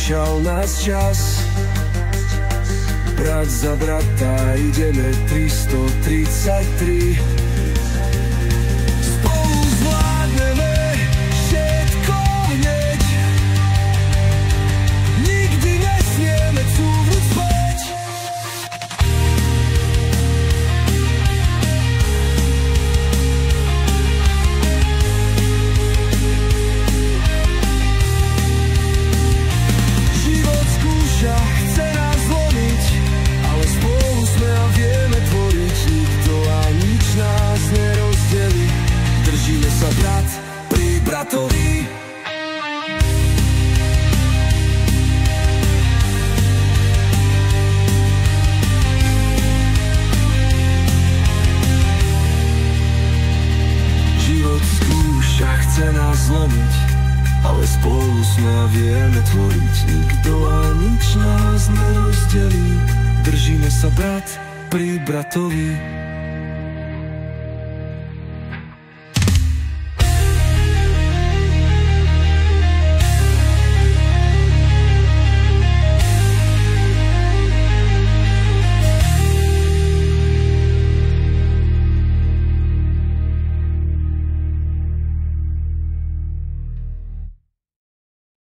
Prišiel nás čas, brat za brata ideme 333. Spolu zvládneme všetko hneď, nikdy nesmieme cúvnuť späť. Život skúša, chce nás zlomiť, ale spolu sme a vieme tvoriť. Nikto a nič nás nerozdelí. Držíme sa brat pri bratovi. Život skúša, chce nás zlomiť, ale spolu sme a vieme tvoriť. Nikto a nič nás nerozdelí. Držíme sa brat pri bratovi.